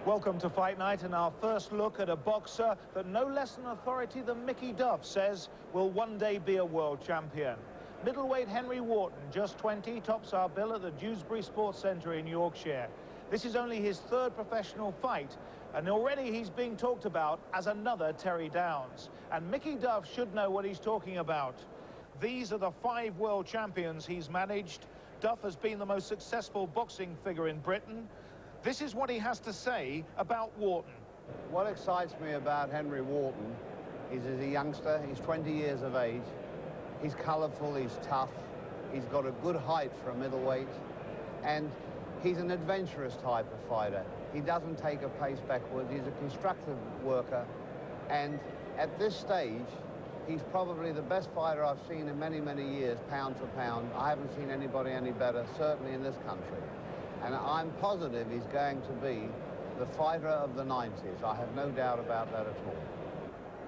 Welcome to Fight Night, and our first look at a boxer that no less an authority than Mickey Duff says will one day be a world champion. Middleweight Henry Wharton, just 20, tops our bill at the Dewsbury Sports Centre in Yorkshire. This is only his third professional fight, and already he's being talked about as another Terry Downs. And Mickey Duff should know what he's talking about. These are the 5 world champions he's managed. Duff has been the most successful boxing figure in Britain. This is what he has to say about Wharton. What excites me about Henry Wharton is he's a youngster, he's 20 years of age, he's colourful, he's tough, he's got a good height for a middleweight, and he's an adventurous type of fighter. He doesn't take a pace backwards, he's a constructive worker, and at this stage, he's probably the best fighter I've seen in many, many years, pound for pound. I haven't seen anybody any better, certainly in this country. And I'm positive he's going to be the fighter of the 90s. I have no doubt about that at all.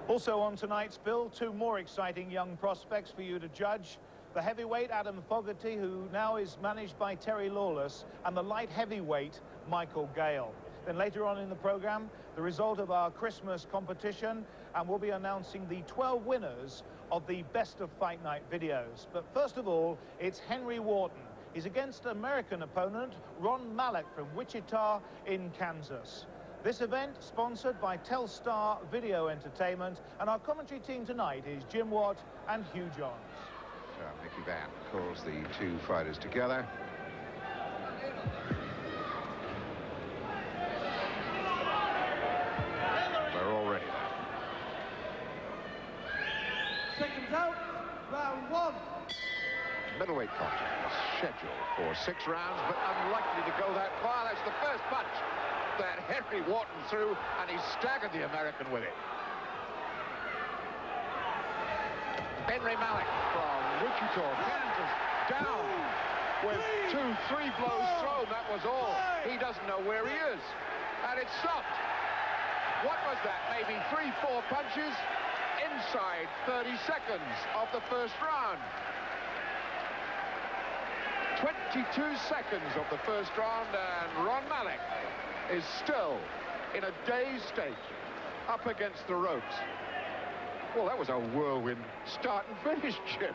Also on tonight's bill, 2 more exciting young prospects for you to judge. The heavyweight Adam Fogarty, who now is managed by Terry Lawless, and the light heavyweight Michael Gale. Then later on in the program, the result of our Christmas competition, and we'll be announcing the 12 winners of the Best of Fight Night videos. But first of all, it's Henry Wharton. He's against American opponent Ron Malek from Wichita in Kansas. This event sponsored by Telstar Video Entertainment, and our commentary team tonight is Jim Watt and Hugh Johns. So Mickey Van calls the 2 fighters together. We're all ready. Seconds out, round 1. Middleweight contest scheduled for 6 rounds, but unlikely to go that far. That's the first punch that Henry Wharton threw, and he staggered the American with it. Henry Malek from Wichita, Kansas, down with 2-3 blows thrown. That was all. He doesn't know where he is, and it stopped. What was that? Maybe 3-4 punches inside 30 seconds of the first round. 22 seconds of the first round, and Ron Malek is still in a dazed state up against the ropes. Well, that was a whirlwind start and finish, Jim.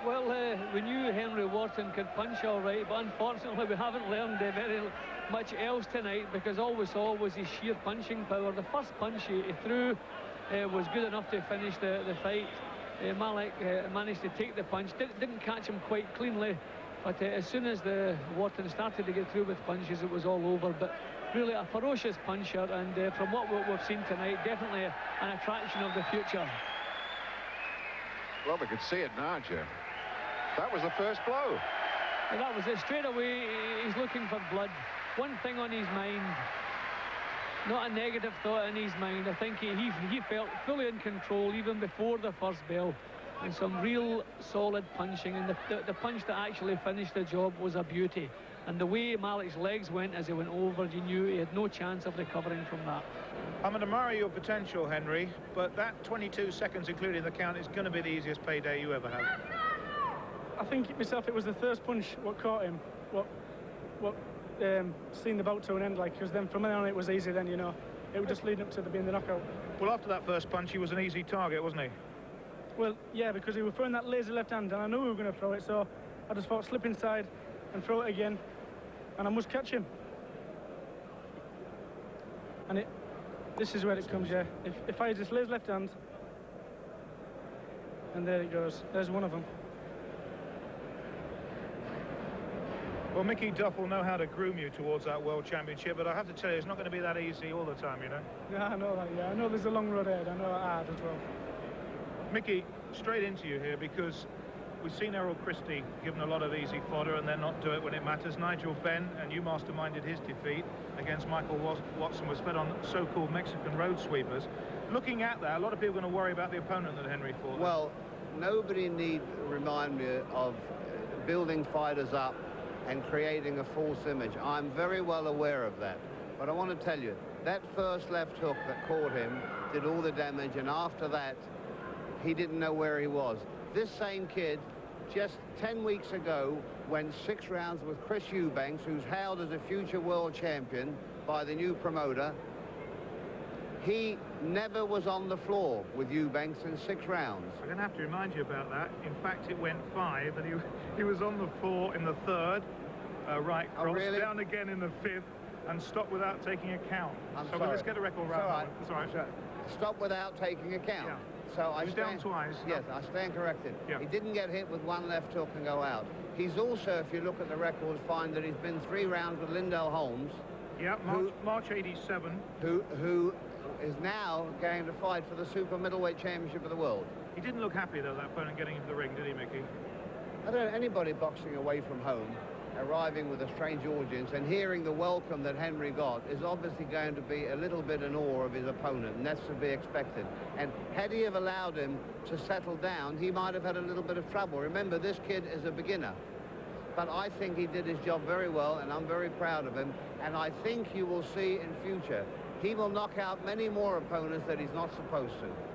Well, we knew Henry Wharton could punch all right, but unfortunately we haven't learned very much else tonight, because all we saw was his sheer punching power. The first punch he threw was good enough to finish the fight. Malek managed to take the punch, didn't catch him quite cleanly, but as soon as the Wharton started to get through with punches, it was all over. But really a ferocious puncher, and from what we've seen tonight, definitely an attraction of the future. Well, we could see it now, Jim. That was the first blow. And that was it. Straight away, he's looking for blood. One thing on his mind, not a negative thought in his mind. I think he felt fully in control even before the first bell. And some real solid punching, and the punch that actually finished the job was a beauty. And the way Malek's legs went as he went over, you knew he had no chance of recovering from that. I'm going to admire your potential, Henry, but that 22 seconds, including the count, is going to be the easiest payday you ever have. I think myself, it was the first punch what caught him, what seen the bout to an end, like, because then from then on it was easy. Then, you know, it was just leading up to being the knockout. Well, after that first punch, he was an easy target, wasn't he? Well, yeah, because he was throwing that lazy left hand, and I knew we were going to throw it, so I just thought slip inside and throw it again, and I must catch him. And this is where it comes, yeah. If I just lazy left hand, and there it goes. There's one of them. Well, Mickey Duff will know how to groom you towards that World Championship, but I have to tell you, it's not going to be that easy all the time, you know? Yeah, I know that, yeah. I know there's a long road ahead. I know that hard as well. Mickey, straight into you here, because we've seen Errol Christie given a lot of easy fodder and then not do it when it matters. Nigel Benn, and you masterminded his defeat against Michael Watson, was fed on so-called Mexican road sweepers. Looking at that, a lot of people are going to worry about the opponent that Henry fought. Well, nobody need remind me of building fighters up and creating a false image. I'm very well aware of that. But I want to tell you, that first left hook that caught him did all the damage, and after that, he didn't know where he was. This same kid, just 10 weeks ago, went 6 rounds with Chris Eubanks, who's hailed as a future world champion, by the new promoter. He never was on the floor with Eubanks in 6 rounds. I'm going to have to remind you about that. In fact, it went 5, and he was on the floor in the 3rd, right cross, really? down again in the 5th, and stopped without taking a count. I'm so sorry. let's get a record round. All right. That's all right. Stop without taking a count. Yeah. So He was down twice. Yes, I stand corrected. Yeah. He didn't get hit with 1 left hook and go out. He's also, if you look at the records, find that he's been 3 rounds with Lindell Holmes. Yeah, March 87. Who is now going to fight for the super middleweight championship of the world. He didn't look happy, though, that opponent getting into the ring, did he, Mickey? I don't know, anybody boxing away from home, arriving with a strange audience and hearing the welcome that Henry got is obviously going to be a little bit in awe of his opponent, and that's to be expected. And had he have allowed him to settle down, he might have had a little bit of trouble. Remember, this kid is a beginner. But I think he did his job very well, and I'm very proud of him. And I think you will see in future, he will knock out many more opponents that he's not supposed to.